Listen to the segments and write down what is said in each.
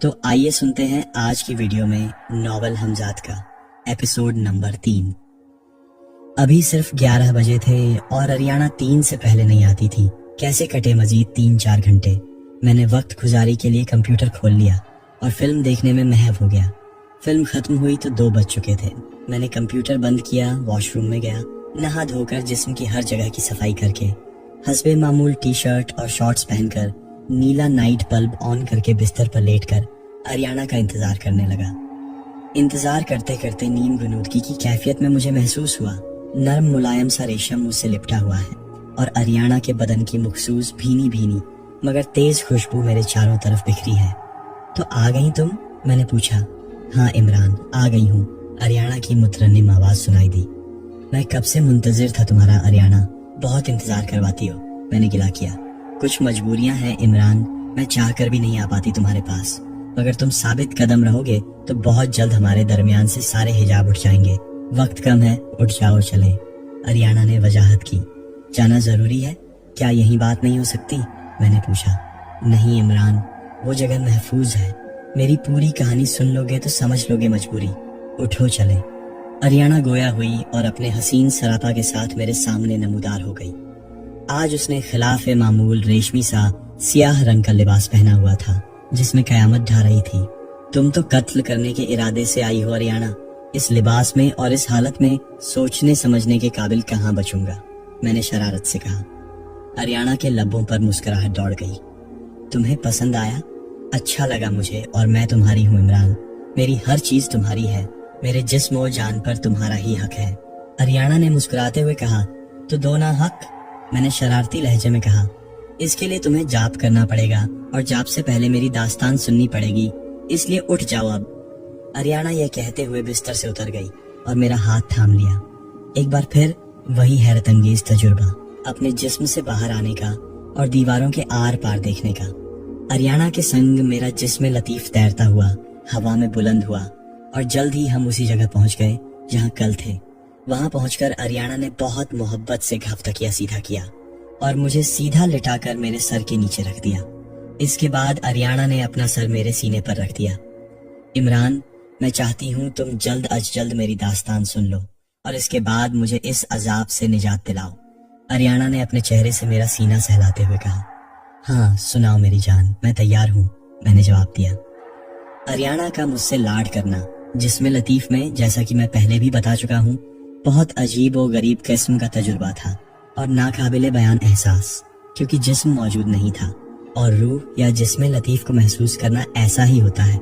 तो आइए सुनते हैं आज की वीडियो में नॉवल हमजाद का एपिसोड नंबर 3। अभी सिर्फ 11 बजे थे और अरियाना 3 से पहले नहीं आती थी। कैसे कटे मजीद 3-4 घंटे। मैंने वक्त गुजारी के लिए कंप्यूटर खोल लिया और फिल्म देखने में महव हो गया। फिल्म खत्म हुई तो 2 बज चुके थे। मैंने कंप्यूटर बंद किया, वॉशरूम में गया, नहा धोकर जिस्म की हर जगह की सफाई करके हस्बे मामूल टी शर्ट और शॉर्ट्स पहनकर नीला नाइट बल्ब ऑन करके बिस्तर पर लेटकर अरियाना का इंतजार करने लगा। इंतजार करते करते नींद गुनूदगी की कैफियत में मुझे महसूस हुआ। नरम मुलायम सा रेशम मुझसे लिपटा हुआ है और अरियाना के बदन की मखसूस भीनी भीनी मगर तेज खुशबू मेरे चारों तरफ बिखरी है। तो आ गई तुम? मैंने पूछा। हाँ इमरान, आ गई हूँ, अरियाना की मुतरन्निम आवाज सुनाई दी। मैं कब से मुंतजिर था तुम्हारा अरियाना, बहुत इंतजार करवाती हो, मैंने गिला किया। कुछ मजबूरियां हैं इमरान, मैं चाहकर भी नहीं आ पाती तुम्हारे पास, मगर तुम साबित कदम रहोगे तो बहुत जल्द हमारे दरमियान से सारे हिजाब उठ जाएंगे। वक्त कम है, उठ जाओ चले। अरियाना ने वजाहत की। जाना जरूरी है? क्या यही बात नहीं हो सकती? मैंने पूछा। नहीं इमरान, वो जगह महफूज है। मेरी पूरी कहानी सुन लोगे तो समझ लोगे मजबूरी। उठो चले। अरियाना गोया हुई और अपने हसीन सरापा के साथ मेरे सामने नमूदार हो गई। आज उसने खिलाफ मामूल रेशमी सा सियाह रंग का लिबास पहना हुआ था जिसमें कयामत ढा रही थी। तुम तो कत्ल करने के इरादे से आई हो अरियाना। इस लिबास में और इस हालत में सोचने समझने के काबिल कहाँ बचूंगा, मैंने शरारत से कहा। अरियाना के लब्बों पर मुस्कुराहट दौड़ गई। तुम्हें पसंद आया? अच्छा लगा मुझे, और मैं तुम्हारी हूँ इमरान। मेरी हर चीज तुम्हारी है, मेरे जिस्म और जान पर तुम्हारा ही हक है। अरियाना ने मुस्कुराते हुए कहा। तो दो ना हक, मैंने शरारती लहजे में कहा। इसके लिए तुम्हें जाप करना पड़ेगा और जाप से पहले मेरी दास्तान सुननी पड़ेगी, इसलिए उठ जाओ अब। अरियाना यह कहते हुए बिस्तर से उतर गई और मेरा हाथ थाम लिया। एक बार फिर वही हैरत अंगेज तजुर्बा, अपने जिस्म से बाहर आने का और दीवारों के आर पार देखने का। अरियाना के संग मेरा जिस्म लतीफ तैरता हुआ हवा में बुलंद हुआ और जल्द ही हम उसी जगह पहुंच गए जहां कल थे। वहां पहुंचकर अरियाना ने बहुत मोहब्बत से घाव तकिया सीधा किया और मुझे सीधा लिटाकर मेरे सर के नीचे रख दिया। इसके बाद अरियाना ने अपना सर मेरे सीने पर रख दिया। इमरान, मैं चाहती हूँ तुम जल्द अज जल्द मेरी दास्तान सुन लो और इसके बाद मुझे इस अजाब से निजात दिलाओ। अरियाना ने अपने चेहरे से मेरा सीना सहलाते हुए कहा। हाँ सुनाओ मेरी जान, मैं तैयार हूँ, मैंने जवाब दिया। अरियाना का मुझसे लाड करना जिसमें लतीफ में, जैसा कि मैं पहले भी बता चुका हूँ, बहुत अजीब और गरीब किस्म का तजुर्बा था और नाकाबिले बयान एहसास, क्योंकि जिस्म मौजूद नहीं था और रूह या जिस्म लतीफ को महसूस करना ऐसा ही होता है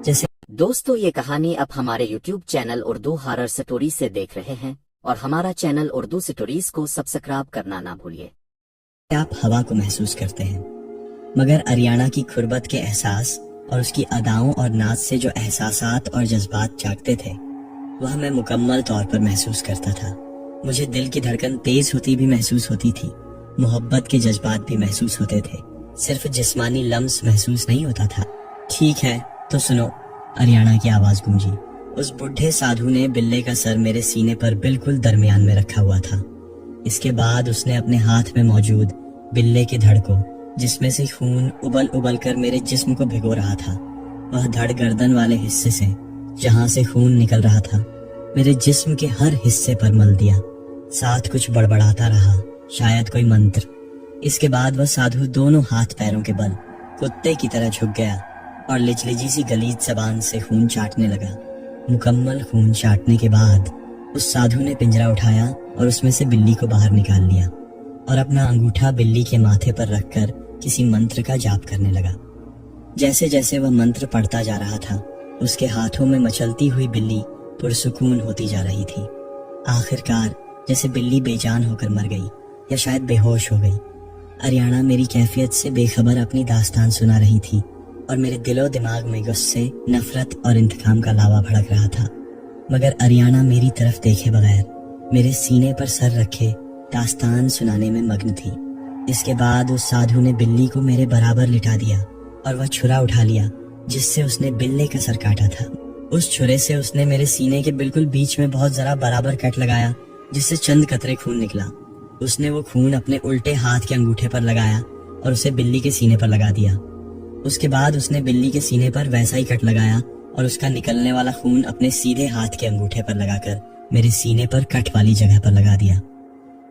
जैसे। दोस्तों, ये कहानी आप हमारे YouTube channel Urdu horror story से देख रहे हैं और हमारा चैनल उर्दू स्टोरीज को सब्सक्राइब करना ना भूलिए। आप हवा को महसूस करते हैं, मगर अरियाना की खुरबत के एहसास और उसकी अदाओं और नाच से जो एहसासात और जज्बात जागते थे वह मैं मुकम्मल तौर पर महसूस करता था। मुझे दिल की धड़कन तेज होती भी महसूस होती थी, मोहब्बत के जज्बात भी महसूस होते थे, सिर्फ जिस्मानी लम्स महसूस नहीं होता था। ठीक है तो सुनो, अरियाना की आवाज गूंजी। उस बुढ़े साधु ने बिल्ले का सर मेरे सीने पर बिल्कुल दरमियान में रखा हुआ था। इसके बाद उसने अपने हाथ में मौजूद बिल्ले के धड़ को, जिसमें से खून उबल उबल कर मेरे जिस्म को भिगो रहा था, वह धड़ गर्दन वाले हिस्से से जहां से खून निकल रहा था मेरे जिस्म के हर हिस्से पर मल दिया। साथ कुछ बड़बड़ाता रहा, शायद कोई मंत्र। इसके बाद वह साधु दोनों हाथ पैरों के बल कुत्ते की तरह झुक गया और लिचलिजी सी गलीज जबान से खून चाटने लगा। मुकम्मल खून चाटने के बाद उस साधु ने पिंजरा उठाया और उसमें से बिल्ली को बाहर निकाल लिया और अपना अंगूठा बिल्ली के माथे पर रखकर किसी मंत्र का जाप करने लगा। जैसे जैसे वह मंत्र पढ़ता जा रहा था उसके हाथों में मचलती हुई बिल्ली पुरसुकून होती जा रही थी। आखिरकार जैसे बिल्ली बेजान होकर मर गई या शायद बेहोश हो गई। अरियाना मेरी कैफियत से बेखबर अपनी दास्तान सुना रही थी और मेरे दिलो दिमाग में गुस्से, नफरत और इंतकाम का लावा भड़क रहा था, मगर अरियाना मेरी तरफ देखे बगैर मेरे सीने पर सर रखे दास्तान सुनाने में मग्न थी। इसके बाद उस साधु ने बिल्ली को मेरे बराबर लिटा दिया और वह छुरा उठा लिया जिससे उसने बिल्ले का सर काटा था। उस छुरे से उसने मेरे सीने के बिल्कुल बीच में बहुत जरा बराबर कट लगाया जिससे चंद कतरे खून निकला। उसने वो खून अपने उल्टे हाथ के अंगूठे पर लगाया और उसे बिल्ली के सीने पर लगा दिया। उसके बाद उसने बिल्ली के सीने पर वैसा ही कट लगाया और उसका निकलने वाला खून अपने सीधे हाथ के अंगूठे पर लगाकर मेरे सीने पर कट वाली जगह पर लगा दिया।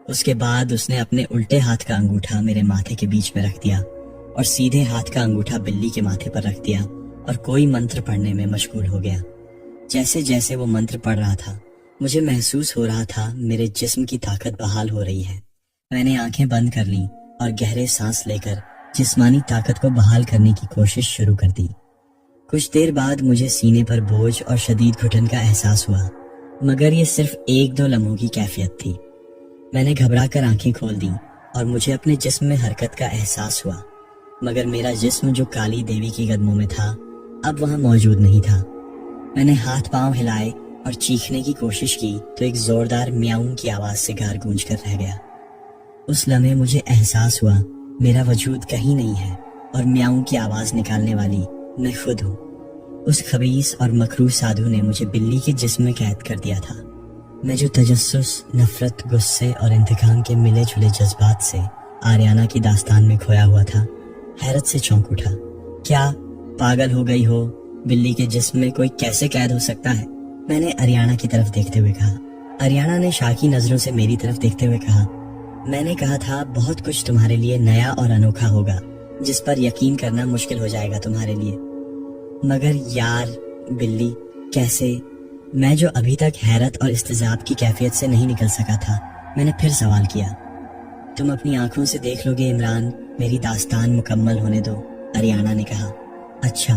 उसके बाद उसने अपने उल्टे हाथ का अंगूठा मेरे माथे के बीच में रख दिया और सीधे हाथ का अंगूठा बिल्ली के माथे पर रख दिया और कोई मंत्र पढ़ने में मशगूल हो गया। जैसे जैसे वो मंत्र पढ़ रहा था मुझे महसूस हो रहा था मेरे जिस्म की ताकत बहाल हो रही है। मैंने आंखें बंद कर लीं और गहरे सांस लेकर जिस्मानी ताकत को बहाल करने की कोशिश शुरू कर दी। कुछ देर बाद मुझे सीने पर बोझ और शदीद घुटन का एहसास हुआ, मगर ये सिर्फ 1-2 लम्हों की कैफियत थी। मैंने घबराकर आंखें खोल दी और मुझे अपने जिस्म में हरकत का एहसास हुआ, मगर मेरा जिस्म जो काली देवी की कदमों में था अब वहां मौजूद नहीं था। मैंने हाथ पांव हिलाए और चीखने की कोशिश की तो एक जोरदार म्याऊं की आवाज से घर गूंज कर रह गया। उस लम्हे मुझे एहसास हुआ मेरा वजूद कहीं नहीं है और म्याऊं की आवाज निकालने वाली मैं खुद हूँ। उस खबीस और मकरूह साधु ने मुझे बिल्ली के जिस्म में कैद कर दिया था। मैं जो तजस्सुस, नफरत, गुस्से और इंतकाम के मिले जुले जज्बात से आर्याना की दास्तान में खोया हुआ था, हैरत से चौंक उठा। क्या पागल हो गई हो? बिल्ली के जिस्म में कोई कैसे कैद हो सकता है? मैंने अरियाना की तरफ देखते हुए कहा। अरियाना ने शाकी नजरों से मेरी तरफ देखते हुए कहा, मैंने कहा था बहुत कुछ तुम्हारे लिए नया और अनोखा होगा जिस पर यकीन करना मुश्किल हो जाएगा तुम्हारे लिए। मगर यार बिल्ली, कैसे? मैं जो अभी तक हैरत और इस्तेजाब की कैफियत से नहीं निकल सका था, मैंने फिर सवाल किया। तुम अपनी आंखों से देख लोगे इमरान, मेरी दास्तान मुकम्मल होने दो, अरियाना ने कहा। अच्छा,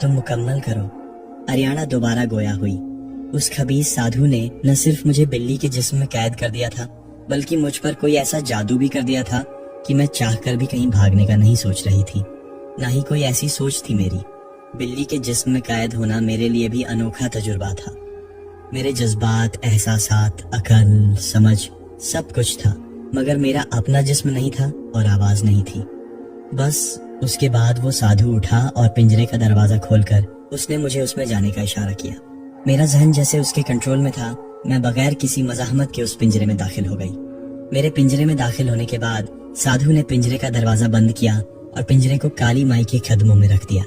तुम मुकम्मल करो। अरियाना दोबारा गोया हुई। उस खबीस साधु ने न सिर्फ मुझे बिल्ली के जिस्म में कैद कर दिया था, बल्कि मुझ पर कोई ऐसा जादू भी कर दिया था कि मैं चाहकर भी कहीं भागने का नहीं सोच रही थी। ना ही कोई ऐसी सोच थी मेरी। बिल्ली के जिस्म में कैद होना मेरे लिए भी अनोखा तजुर्बा था। मेरे जज्बात, एहसासात, अकल, समझ सब कुछ था, मगर मेरा अपना जिस्म नहीं था और आवाज नहीं थी। बस उसके बाद वो साधु उठा और पिंजरे का दरवाजा खोलकर उसने मुझे उसमें जाने का इशारा किया। मेरा जहन जैसे उसके कंट्रोल में था, मैं बगैर किसी मज़ाहमत के उस पिंजरे में दाखिल हो गई। मेरे पिंजरे में दाखिल होने के बाद साधु ने पिंजरे का दरवाजा बंद किया और पिंजरे को काली माई के कदमों में रख दिया।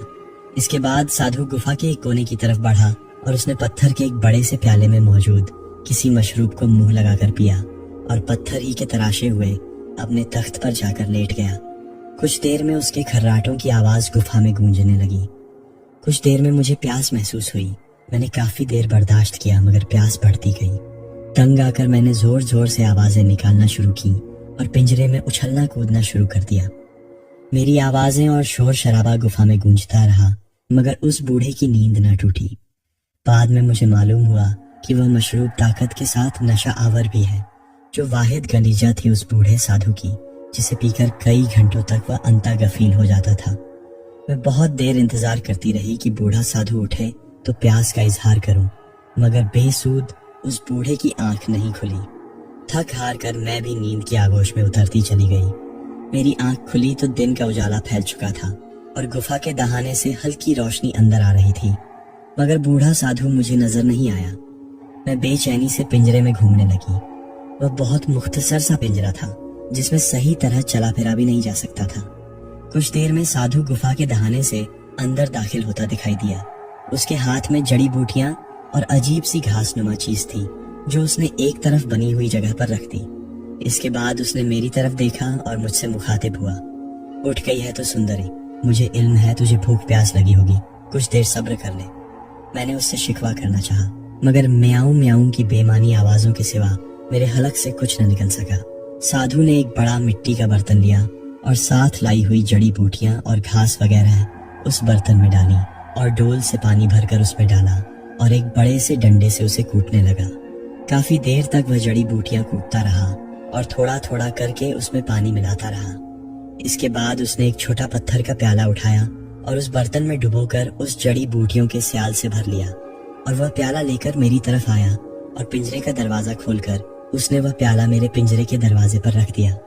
इसके बाद साधु गुफा के एक कोने की तरफ बढ़ा और उसने पत्थर के एक बड़े से प्याले में मौजूद किसी मशरूब को मुंह लगाकर पिया और पत्थर ही के तराशे हुए अपने तख्त पर जाकर लेट गया। कुछ देर में उसके खर्राटों की आवाज गुफा में गूंजने लगी। कुछ देर में मुझे प्यास महसूस हुई। मैंने काफी देर बर्दाश्त किया, मगर प्यास बढ़ती गई। तंग आकर मैंने जोर जोर से आवाजें निकालना शुरू की और पिंजरे में उछलना कूदना शुरू कर दिया। मेरी आवाजें और शोर शराबा गुफा में गूंजता रहा, मगर उस बूढ़े की नींद न टूटी। बाद में मुझे मालूम हुआ कि वह मशरूब ताकत के साथ नशा आवर भी है, जो वाहिद गलीजा थी उस बूढ़े साधु की, जिसे पीकर कई घंटों तक वह अंता गफील हो जाता था। मैं बहुत देर इंतजार करती रही कि बूढ़ा साधु उठे तो प्यास का इजहार करूं, मगर बेसूद उस बूढ़े की आंख नहीं खुली। थक हार कर मैं भी नींद की आगोश में उतरती चली गई। मेरी आंख खुली तो दिन का उजाला फैल चुका था और गुफा के दहाने से हल्की रोशनी अंदर आ रही थी, मगर बूढ़ा साधु मुझे नजर नहीं आया। मैं बेचैनी से पिंजरे में घूमने लगी। वह बहुत मुख्तसर सा पिंजरा था, जिसमें सही तरह चला फिरा भी नहीं जा सकता था। कुछ देर में साधु गुफा के दहाने से अंदर दाखिल होता दिखाई दिया। उसके हाथ में जड़ी बूटियां और अजीब सी घास नुमा चीज थी, जो उसने एक तरफ बनी हुई जगह पर रख दी। इसके बाद उसने मेरी तरफ देखा और मुझसे मुखातिब हुआ। उठ गई है तो सुंदरी, मुझे इल्म है तुझे भूख प्यास लगी होगी, कुछ देर सब्र कर ले। मैंने उससे शिकवा करना चाहा, मगर म्याऊं म्याऊं की बेमानी आवाजों के सिवा मेरे हलक से कुछ न निकल सका। साधु ने एक बड़ा मिट्टी का बर्तन लिया और साथ लाई हुई जड़ी बूटियां और घास वगैरह उस बर्तन में डाली और डोल से पानी भरकर उसमें डाला और एक बड़े से डंडे से उसे कूटने लगा। काफी देर तक वह जड़ी बूटियां कूटता रहा और थोड़ा थोड़ा करके उसमें पानी मिलाता रहा। इसके बाद उसने एक छोटा पत्थर का प्याला उठाया और उस बर्तन में डुबोकर उस जड़ी बूटियों के स्याल से भर लिया और वह प्याला लेकर मेरी तरफ आया और पिंजरे का दरवाजा खोलकर उसने वह प्याला मेरे पिंजरे के दरवाजे पर रख दिया।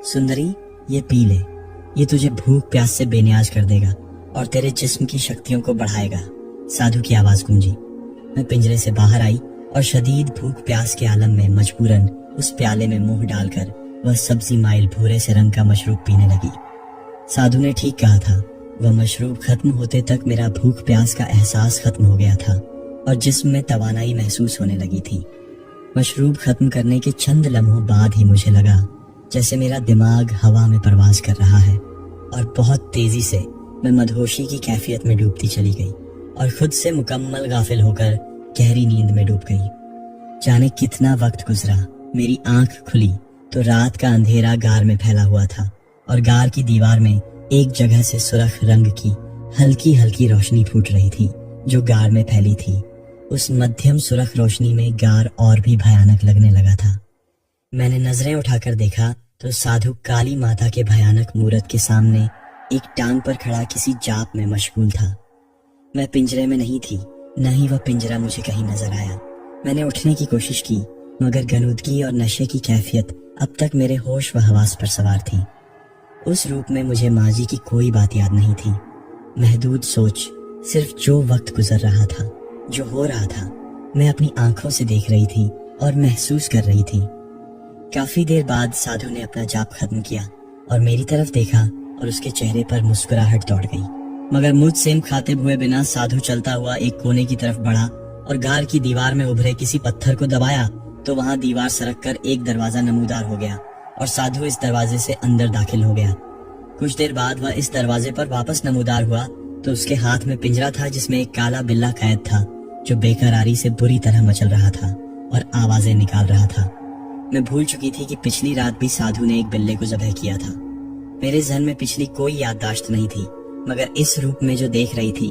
सुंदरी, ये पी ले, ये तुझे भूख प्यास से बेनियाज कर देगा और तेरे जिस्म की शक्तियों को बढ़ाएगा। साधु की आवाज गूंजी। मैं पिंजरे से बाहर आई और शदीद भूख प्यास के आलम में मजबूरन उस प्याले में मुंह डालकर वह सब्जी माइल भूरे से रंग का मशरूब पीने लगी। साधु ने ठीक कहा था, वह मशरूब खत्म होते तक मेरा भूख प्यास का एहसास खत्म हो गया था और जिस्म में तवानाई महसूस होने लगी थी। मशरूब खत्म करने के चंद लम्हों बाद ही मुझे लगा जैसे मेरा दिमाग हवा में परवाज कर रहा है और बहुत तेजी से मैं मदहोशी की कैफियत में डूबती चली गई और खुद से मुकम्मल गाफिल होकर गहरी नींद में डूब गई। जाने कितना वक्त गुजरा, मेरी आंख खुली तो रात का अंधेरा गार में फैला हुआ था और गार की दीवार में एक जगह से सुर्ख रंग की हल्की हल्की रोशनी फूट रही थी जो गार में फैली थी। उस मध्यम सुर्ख रोशनी में गार और भी भयानक लगने लगा था। मैंने नजरें उठाकर देखा तो साधु काली माता के भयानक मूरत के सामने एक टांग पर खड़ा किसी जाप में मशगूल था। मैं पिंजरे में नहीं थी, न ही वह पिंजरा मुझे कहीं नजर आया। मैंने उठने की कोशिश की मगर गनूदगी और नशे की कैफियत अब तक मेरे होश व हवास पर सवार थी। उस रूप में मुझे माजी की कोई बात याद नहीं थी। महदूद सोच, सिर्फ जो वक्त गुजर रहा था, जो हो रहा था, मैं अपनी आंखों से देख रही थी और महसूस कर रही थी। काफी देर बाद साधु ने अपना जाप खत्म किया और मेरी तरफ देखा और उसके चेहरे पर मुस्कुराहट दौड़ गई। मगर मुझसे मुखातिब हुए बिना साधु चलता हुआ एक कोने की तरफ बढ़ा और गार की दीवार में उभरे किसी पत्थर को दबाया तो वहां दीवार सरक कर एक दरवाजा नमूदार हो गया और साधु इस दरवाजे से अंदर दाखिल हो गया। कुछ देर बाद वह इस दरवाजे पर वापस नमूदार हुआ तो उसके हाथ में पिंजरा था जिसमें एक काला बिल्ला कैद था जो बेकरारी से बुरी तरह मचल रहा था और आवाजें निकाल रहा था। मैं भूल चुकी थी कि पिछली रात भी साधु ने एक बिल्ले को ज़ब्ह किया था। मेरे जहन में पिछली कोई याददाश्त नहीं थी मगर इस रूप में जो देख रही थी,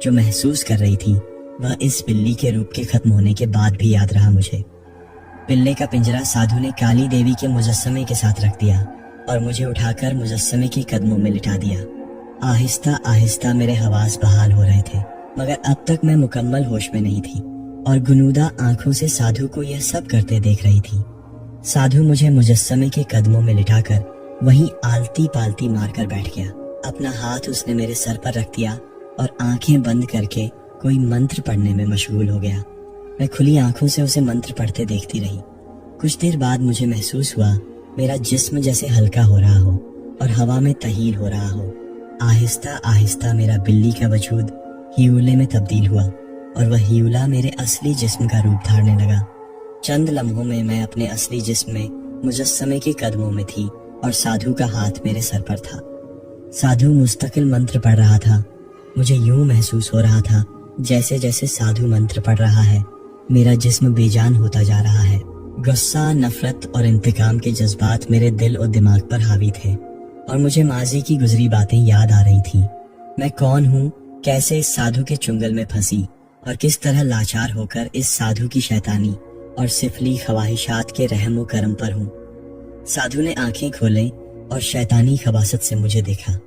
जो महसूस कर रही थी, वह इस बिल्ली के रूप के खत्म होने के बाद भी याद रहा मुझे। बिल्ले का पिंजरा साधु ने काली देवी के मुजस्समे के साथ रख दिया और मुझे उठाकर मुजस्समे के कदमों में लिटा दिया। आहिस्ता आहिस्ता मेरे हवास बहाल हो रहे थे मगर अब तक मैं मुकम्मल होश में नहीं थी और गुनूदा आंखों से साधु को यह सब करते देख रही थी। साधु मुझे मुजस्समे के कदमों में लिटाकर वहीं आलती पालती मारकर बैठ गया। अपना हाथ उसने मेरे सर पर रख दिया और आंखें बंद करके कोई मंत्र पढ़ने में मशगूल हो गया। मैं खुली आंखों से उसे मंत्र पढ़ते देखती रही। कुछ देर बाद मुझे महसूस हुआ मेरा जिस्म जैसे हल्का हो रहा हो और हवा में तहील हो रहा हो। आहिस्ता आहिस्ता मेरा बिल्ली का वजूद हियूले में तब्दील हुआ और वह हियूला मेरे असली जिस्म का रूप धारने लगा। चंद लम्हों में मैं अपने असली जिस्म में मुजस्समे के कदमों में थी और साधु का हाथ मेरे सर पर था। साधु मुस्तकिल मंत्र पढ़ रहा था। मुझे यूं महसूस हो रहा था जैसे जैसे साधु मंत्र पढ़ रहा है मेरा जिस्म बेजान होता जा रहा है। गुस्सा, नफरत और इंतकाम के जज्बात मेरे दिल और दिमाग पर हावी थे और मुझे माजी की गुजरी बातें याद आ रही थी। मैं कौन हूँ, कैसे इस साधु के चुंगल में फंसी और किस तरह लाचार होकर इस साधु की शैतानी और सिफली ख्वाहिशात के रहम व करम पर हूँ। साधु ने आंखें खोले और शैतानी खबासत से मुझे देखा।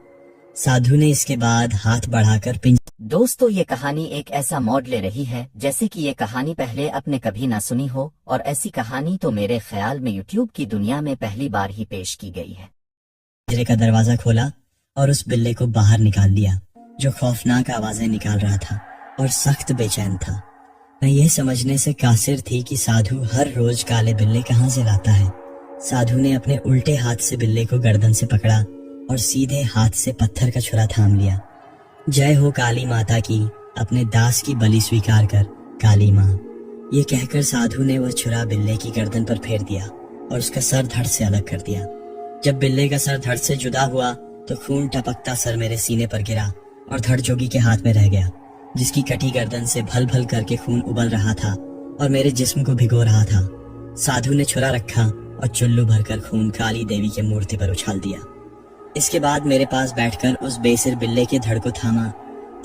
साधु ने इसके बाद हाथ बढ़ाकर दोस्तों, ये कहानी एक ऐसा मोड़ ले रही है जैसे कि ये कहानी पहले आपने कभी ना सुनी हो और ऐसी कहानी तो मेरे ख्याल में यूट्यूब की दुनिया में पहली बार ही पेश की गई है। पिंजरे का दरवाजा खोला और उस बिल्ले को बाहर निकाल लिया जो खौफनाक आवाजें निकाल रहा था और सख्त बेचैन था। मैं यह समझने से कासिर थी कि साधु हर रोज काले बिल्ले कहाँ से लाता है। साधु ने अपने उल्टे हाथ से बिल्ले को गर्दन से पकड़ा और सीधे हाथ से पत्थर का छुरा थाम लिया। जय हो काली माता की, अपने दास की बलि स्वीकार कर काली माँ। ये कहकर साधु ने वह छुरा बिल्ले की गर्दन पर फेर दिया और उसका सर धड़ से अलग कर दिया। जब बिल्ले का सर धड़ से जुदा हुआ तो खून टपकता सर मेरे सीने पर गिरा और धड़ जोगी के हाथ में रह गया जिसकी कटी गर्दन से भल भल करके खून उबल रहा था और मेरे जिस्म को भिगो रहा था। साधु ने छुरा रखा और चुल्लू भरकर खून काली देवी की मूर्ति पर उछाल दिया। इसके बाद मेरे पास बैठकर उस बेसिर बिल्ले के धड़ को थामा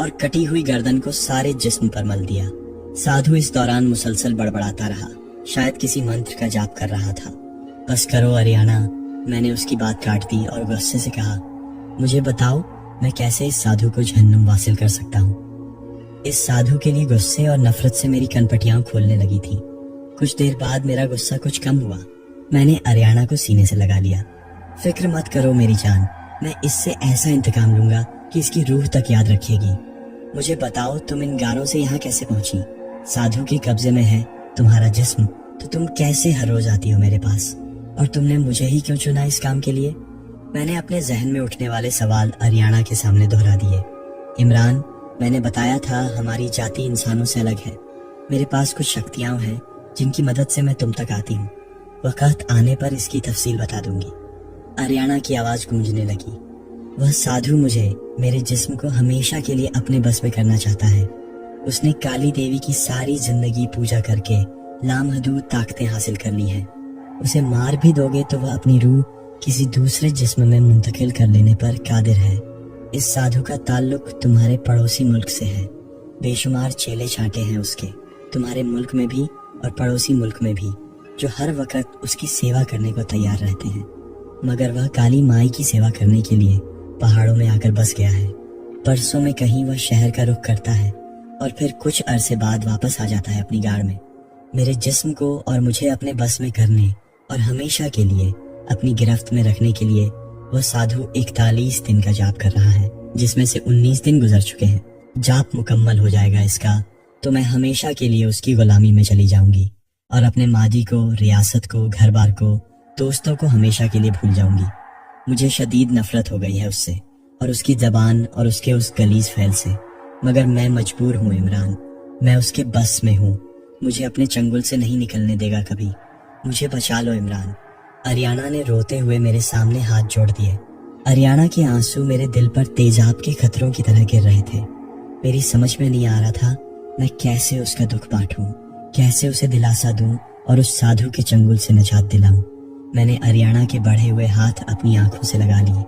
और कटी हुई गर्दन को सारे जिस्म पर मल दिया। साधु इस दौरान मुसलसल बड़बड़ाता रहा, शायद किसी मंत्र का जाप कर रहा था। बस करो अरियाना, मैंने उसकी बात काट दी और गुस्से से कहा, मुझे बताओ मैं कैसे इस साधु को जहन्नुम वासिल कर सकता हूँ। इस साधु के लिए गुस्से और नफरत से मेरी कनपटियां खोलने लगी थी। कुछ देर बाद मेरा गुस्सा कुछ कम हुआ। मैंने अरियाना को सीने से लगा लिया। फिक्र मत करो मेरी जान, मैं इससे ऐसा इंतकाम लूंगा कि इसकी रूह तक याद रखेगी। मुझे बताओ तुम इन गारों से यहाँ कैसे पहुंची? साधु के कब्जे में है तुम्हारा जिस्म, तो तुम कैसे हर रोज आती हो मेरे पास? और तुमने मुझे ही क्यों चुना इस काम के लिए? मैंने अपने जहन में उठने वाले सवाल अरियाना के सामने दोहरा दिए। इमरान, मैंने बताया था हमारी जाति इंसानों से अलग है। मेरे पास कुछ शक्तियां हैं जिनकी मदद से मैं तुम तक आती हूँ। वक्त आने पर इसकी तफसील बता दूंगी। अरियाना की आवाज गूंजने लगी। वह साधु मुझे मेरे जिस्म को हमेशा के लिए अपने बस में करना चाहता है। उसने काली देवी की सारी जिंदगी पूजा करके लामहदूद ताकतें हासिल कर ली हैं। उसे मार भी दोगे तो वह अपनी रूह किसी दूसरे जिस्म में मुंतकिल कर लेने पर कादिर है। इस साधु का ताल्लुक तुम्हारे पड़ोसी मुल्क से है। बेशुमार चेले छांटे हैं उसके, तुम्हारे मुल्क में भी और पड़ोसी मुल्क में भी, जो हर वक्त उसकी सेवा करने को तैयार रहते हैं। मगर वह काली माई की सेवा करने के लिए पहाड़ों में आकर बस गया है। परसों में कहीं वह शहर का रुख करता है और फिर कुछ अरसे बाद वापस आ जाता है अपनी गाड़ में। मेरे जिस्म को और मुझे अपने बस में करने और हमेशा के लिए अपनी गिरफ्त में रखने के लिए वह साधु 41 दिन का जाप कर रहा है, जिसमें से 19 दिन गुजर चुके हैं। जाप मुकम्मल हो जाएगा इसका तो मैं हमेशा के लिए उसकी गुलामी में चली जाऊंगी और अपने मादी को, रियासत को, घर बार को, दोस्तों को हमेशा के लिए भूल जाऊंगी। मुझे शदीद नफरत हो गई है उससे और उसकी जबान और उसके उस गलीज फैल से। मगर मैं मजबूर हूँ इमरान, मैं उसके बस में हूँ। मुझे अपने चंगुल से नहीं निकलने देगा कभी। मुझे बचा लो इमरान। अरियाना ने रोते हुए मेरे सामने हाथ जोड़ दिए। अरियाना के आंसू मेरे दिल पर तेजाब के खतरों की तरह गिर रहे थे। मेरी समझ में नहीं आ रहा था मैं कैसे उसका दुख बांटूं, कैसे उसे दिलासा दूं और उस साधु के चंगुल से निजात दिलाऊं। मैंने अरियाना के बढ़े हुए हाथ अपनी आंखों से लगा लिए।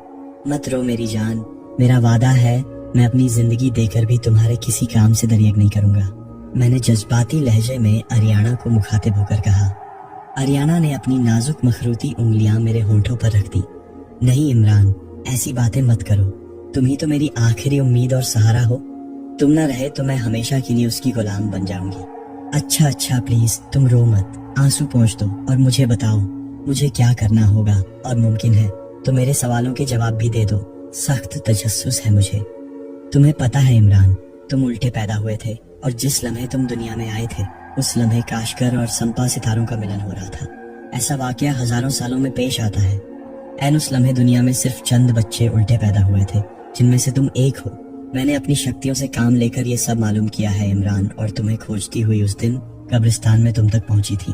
मत रो मेरी जान, मेरा वादा है मैं अपनी जिंदगी देकर भी तुम्हारे किसी काम से दरियक नहीं करूंगा। मैंने जज्बाती लहजे में अरियाना को मुखातिब होकर कहा। अरियाना ने अपनी नाजुक मखरूती उंगलियां मेरे होंठों पर रख दी। नहीं इमरान, ऐसी बातें मत करो। तुम ही तो मेरी आखिरी उम्मीद और सहारा हो। तुम न रहे तो मैं हमेशा के लिए उसकी गुलाम बन जाऊंगी। अच्छा प्लीज तुम रो मत, आंसू पोंछ दो और मुझे बताओ मुझे क्या करना होगा, और मुमकिन है तो मेरे सवालों के जवाब भी दे दो। सख्त तजस्सुस है मुझे। तुम्हें पता है इमरान, तुम उल्टे पैदा हुए थे और जिस लम्हे तुम दुनिया में आए थे उस लम्हे काशकर और संपा सितारों का मिलन हो रहा था। ऐसा वाकया हजारों सालों में पेश आता है। ऐन उस लम्हे दुनिया में सिर्फ चंद बच्चे उल्टे पैदा हुए थे, जिनमें से तुम एक हो। मैंने अपनी शक्तियों से काम लेकर ये सब मालूम किया है इमरान, और तुम्हें खोजती हुई उस दिन कब्रिस्तान में तुम तक पहुंची थी।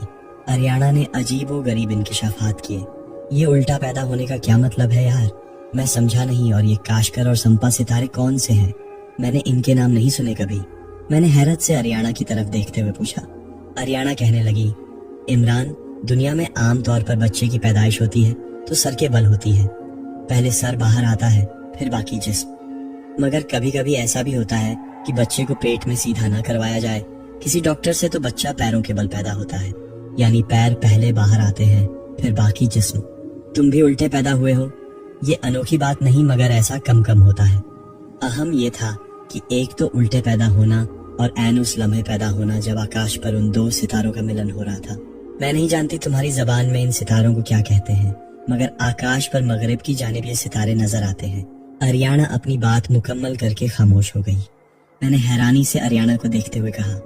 अरियाना ने अजीबो गरीब इंकिशाफात किए। ये उल्टा पैदा होने का क्या मतलब है यार? मैं समझा नहीं। और ये काशकर और संपा सितारे कौन से हैं? मैंने इनके नाम नहीं सुने कभी। मैंने हैरत से अरियाना की तरफ देखते हुए पूछा। अरियाना कहने लगी, इमरान, दुनिया में आम तौर पर बच्चे की पैदाइश होती है तो सर के बल होती है। पहले सर बाहर आता है, फिर बाकी जिस्म। मगर कभी कभी ऐसा भी होता है कि बच्चे को पेट में सीधा ना करवाया जाए किसी डॉक्टर से तो बच्चा पैरों के बल पैदा होता है, यानी पैर पहले बाहर आते हैं फिर बाकी जिस्म। तुम भी उल्टे पैदा हुए हो। ये अनोखी बात नहीं, मगर ऐसा कम कम होता है। अहम ये था कि एक तो उल्टे पैदा होना और ऐन उस लम्हे पैदा होना जब आकाश पर उन दो सितारों का मिलन हो रहा था। मैं नहीं जानती तुम्हारी जबान में इन सितारों को क्या कहते हैं, मगर आकाश पर मगरिब की जानिब ये सितारे नजर आते हैं। अरियाना अपनी बात मुकम्मल करके खामोश हो गई। मैंने हैरानी से अरियाना को देखते हुए कहा,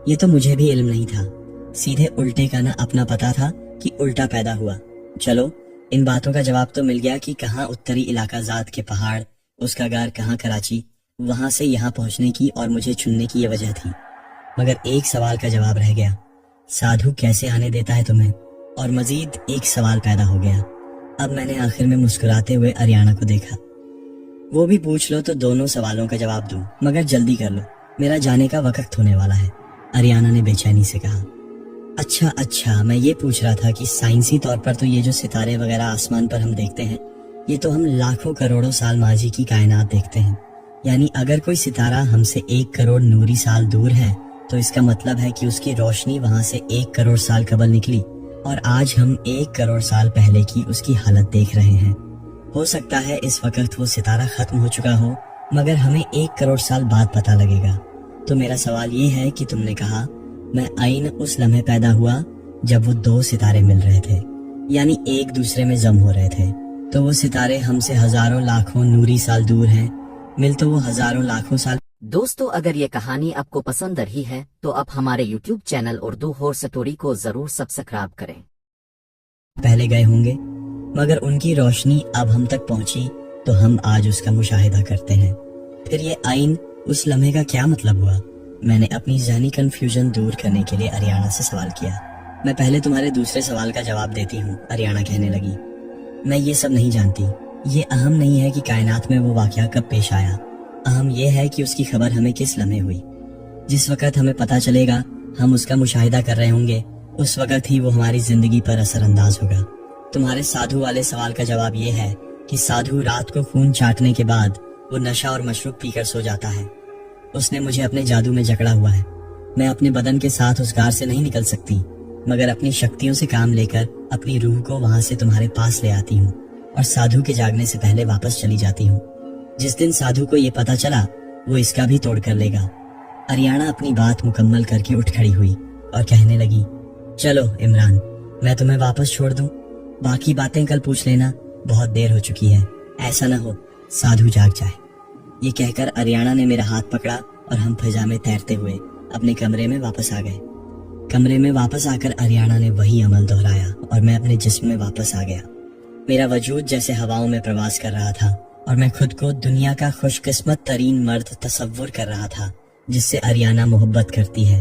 ये तो मुझे भी इल्म नहीं था। सीधे उल्टे का ना अपना पता था कि उल्टा पैदा हुआ। चलो, इन बातों का जवाब तो मिल गया कि कहाँ उत्तरी इलाका जात के पहाड़, उसका गार कहाँ कराची, वहां से यहाँ पहुंचने की और मुझे चुनने की ये वजह थी। मगर एक सवाल का जवाब रह गया, साधु कैसे आने देता है तुम्हें? और मजीद एक सवाल पैदा हो गया। अब मैंने आखिर में मुस्कुराते हुए अरियाना को देखा। वो भी पूछ लो तो दोनों सवालों का जवाब दूं, मगर जल्दी कर लो, मेरा जाने का वक्त होने वाला है, अरियाना ने बेचैनी से कहा। अच्छा, मैं ये पूछ रहा था कि साइंसी तौर पर तो ये जो सितारे वगैरह आसमान पर हम देखते हैं, ये तो हम लाखों करोड़ों साल माजी की कायनात देखते हैं। यानी अगर कोई सितारा हमसे 1 करोड़ नूरी साल दूर है तो इसका मतलब है कि उसकी रोशनी वहां से 1 करोड़ साल कबल निकली और आज हम 1 करोड़ साल पहले की उसकी हालत देख रहे हैं। हो सकता है इस वक्त वो सितारा खत्म हो चुका हो, मगर हमें 1 करोड़ साल बाद पता लगेगा। तो मेरा सवाल ये है कि तुमने कहा मैं आईन उस लम्हे पैदा हुआ जब वो 2 सितारे मिल रहे थे, यानी एक दूसरे में जम हो रहे थे। तो वो सितारे हमसे हजारों लाखों नूरी साल दूर हैं, मिल तो वो हजारों लाखों साल। दोस्तों, अगर ये कहानी आपको पसंद रही है तो आप हमारे YouTube channel Urdu horror story को जरूर सब्सक्राइब करें। पहले गए होंगे। मगर उनकी रोशनी अब हम तक पहुंची तो हम आज उसका मुशाहिदा करते हैं। फिर ये आइन उस लम्हे का क्या मतलब हुआ? मैंने अपनी ज़हनी कंफ्यूजन दूर करने के लिए अरियाना से सवाल किया। मैं पहले तुम्हारे दूसरे सवाल का जवाब देती हूँ, अरियाना कहने लगी। मैं ये सब नहीं जानती। ये अहम नहीं है कि कायनात में वो वाकया कब पेश आया। अहम ये है कि उसकी खबर हमें किस लम्हे हुई। जिस वक्त हमें पता चलेगा हम उसका मुशाहिदा कर रहे होंगे, उस वक्त ही वो हमारी जिंदगी पर असरअंदाज होगा। तुम्हारे साधु वाले सवाल का जवाब ये है कि साधु रात को खून चाटने के बाद वो नशा और मशरूब पीकर सो जाता है। उसने मुझे अपने जादू में जकड़ा हुआ है। मैं अपने बदन के साथ उस गार से नहीं निकल सकती, मगर अपनी शक्तियों से काम लेकर अपनी रूह को वहां से तुम्हारे पास ले आती हूँ और साधु के जागने से पहले वापस चली जाती हूँ। जिस दिन साधु को ये पता चला वो इसका भी तोड़ कर लेगा। अरियाना अपनी बात मुकम्मल करके उठ खड़ी हुई और कहने लगी, चलो इमरान, मैं तुम्हें वापस छोड़ दूं। बाकी बातें कल पूछ लेना, बहुत देर हो चुकी है। ऐसा न हो साधु जाग जाए। ये कहकर अरियाना ने मेरा हाथ पकड़ा और हम फिजा में तैरते हुए अपने कमरे में वापस आ गए। कमरे में वापस आकर अरियाना ने वही अमल दोहराया और मैं अपने जिस्म में वापस आ गया। मेरा वजूद जैसे हवाओं में प्रवास कर रहा था और मैं खुद को दुनिया का खुशकिस्मत तरीन मर्द तसव्वुर कर रहा था जिससे अरियाना मोहब्बत करती है।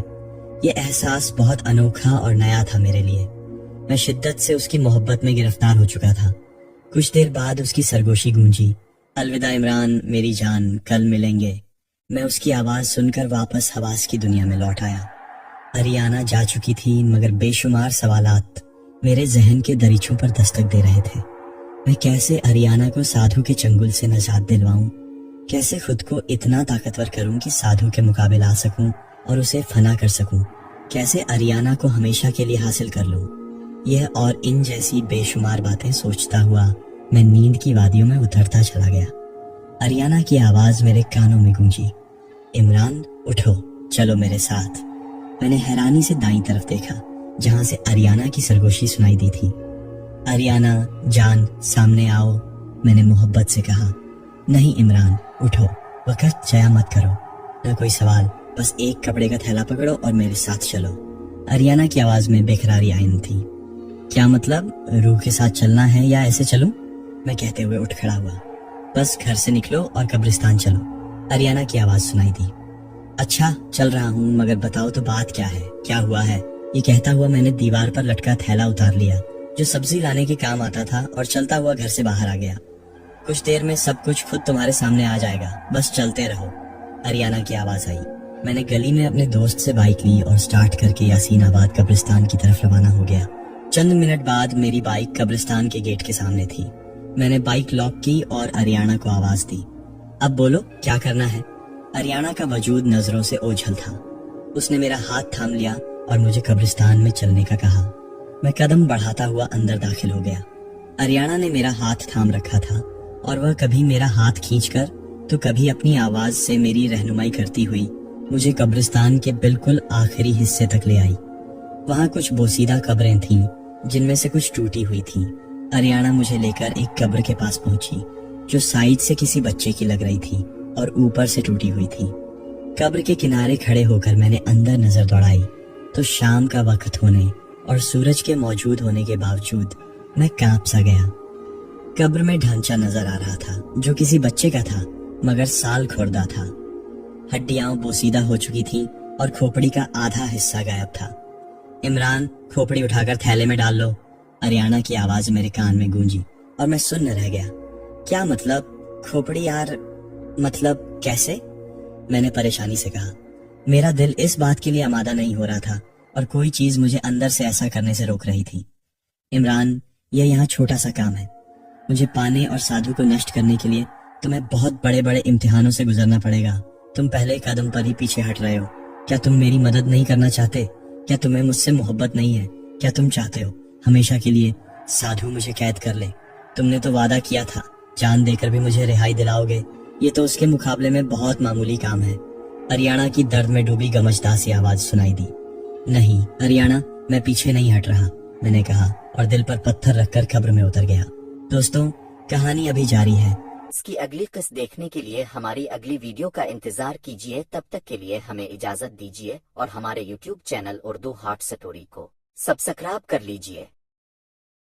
ये एहसास बहुत अनोखा और नया था मेरे लिए। मैं शिद्दत से उसकी मोहब्बत में गिरफ्तार हो चुका था। कुछ देर बाद उसकी सरगोशी गूंजी, अलविदा इमरान मेरी जान, कल मिलेंगे। मैं उसकी आवाज सुनकर वापस हवास की दुनिया में लौट आया। अरियाना जा चुकी थी, मगर बेशुमार सवालात मेरे जहन के दरीचों पर दस्तक दे रहे थे। मैं कैसे अरियाना को साधु के चंगुल से नजात दिलवाऊं? कैसे खुद को इतना ताकतवर करूं कि साधु के मुकाबले आ सकूं और उसे फना कर सकूं? कैसे अरियाना को हमेशा के लिए हासिल कर लूं? यह और इन जैसी बेशुमार बातें सोचता हुआ मैं नींद की वादियों में उतरता चला गया। अरियाना की आवाज मेरे कानों में गूंजी, इमरान उठो, चलो मेरे साथ। मैंने हैरानी से दाईं तरफ देखा जहां से अरियाना की सरगोशी सुनाई दी थी। अरियाना जान, सामने आओ, मैंने मोहब्बत से कहा। नहीं इमरान, उठो, वक्त जया मत करो। न कोई सवाल, बस एक कपड़े का थैला पकड़ो और मेरे साथ चलो। अरियाना की आवाज में बेकरारी आयन थी। क्या मतलब, रूह के साथ चलना है या ऐसे चलूं? मैं कहते हुए उठ खड़ा हुआ। बस घर से निकलो और कब्रिस्तान चलो, अरियाना की आवाज सुनाई दी। अच्छा चल रहा हूँ, मगर बताओ तो बात क्या है, क्या हुआ है? ये कहता हुआ मैंने दीवार पर लटका थैला उतार लिया जो सब्जी लाने के काम आता था और चलता हुआ घर से बाहर आ गया। कुछ देर में सब कुछ खुद तुम्हारे सामने आ जाएगा, बस चलते रहो, अरियाना की आवाज आई। मैंने गली में अपने दोस्त से बाइक ली और स्टार्ट करके यासीनाबाद कब्रिस्तान की तरफ रवाना हो गया। चंद मिनट बाद मेरी बाइक कब्रिस्तान के गेट के सामने थी। मैंने बाइक लॉक की और अरियाना को आवाज दी, अब बोलो क्या करना है? अरियाना का वजूद नजरों से ओझल था। उसने मेरा हाथ थाम लिया और मुझे कब्रिस्तान में चलने का कहा। मैं कदम बढ़ाता हुआ अंदर दाखिल हो गया। अरियाना ने मेरा हाथ थाम रखा था और वह कभी मेरा हाथ खींचकर तो कभी अपनी आवाज से मेरी रहनुमाई करती हुई मुझे कब्रिस्तान के बिल्कुल आखिरी हिस्से तक ले आई। वहाँ कुछ बोसीदा कब्रें थीं, जिनमें से कुछ टूटी हुई थीं। अरियाना मुझे लेकर एक कब्र के पास पहुंची जो साइड से किसी बच्चे की लग रही थी और ऊपर से टूटी हुई थी। कब्र के किनारे खड़े होकर मैंने अंदर नजर दौड़ाई तो शाम का वक्त होने और सूरज के मौजूद होने के बावजूद मैं कांप सा गया। कब्र में ढांचा नजर आ रहा था जो किसी बच्चे का था, मगर साल खुर्दा था। हड्डियां बोसीदा हो चुकी थीं और खोपड़ी का आधा हिस्सा गायब था। इमरान, खोपड़ी उठाकर थैले में डाल लो, अरियाना की आवाज मेरे कान में गूंजी और मैं सुन्न रह गया। क्या मतलब खोपड़ी यार, मतलब कैसे? मैंने परेशानी से कहा। मेरा दिल इस बात के लिए आमादा नहीं हो रहा था और कोई चीज मुझे अंदर से ऐसा करने से रोक रही थी। इमरान, यह यहाँ छोटा सा काम है। मुझे पाने और साधु को नष्ट करने के लिए तुम्हें बहुत बड़े बड़े इम्तिहानों से गुजरना पड़ेगा। तुम पहले कदम पर ही पीछे हट रहे हो। क्या तुम मेरी मदद नहीं करना चाहते? क्या तुम्हें मुझसे मोहब्बत नहीं है? क्या तुम चाहते हो हमेशा के लिए साधु मुझे कैद कर ले? तुमने तो वादा किया था जान देकर भी मुझे रिहाई दिलाओगे। ये तो उसके मुकाबले में बहुत मामूली काम है। अरियाना की दर्द में डूबी गमजदा सी आवाज सुनाई दी। नहीं अरियाना, मैं पीछे नहीं हट रहा, मैंने कहा और दिल पर पत्थर रखकर कब्र में उतर गया। दोस्तों, कहानी अभी जारी है। इसकी अगली किस्त देखने के लिए हमारी अगली वीडियो का इंतजार कीजिए। तब तक के लिए हमें इजाजत दीजिए और हमारे YouTube channel Urdu hot story को सब्सक्राइब कर लीजिए।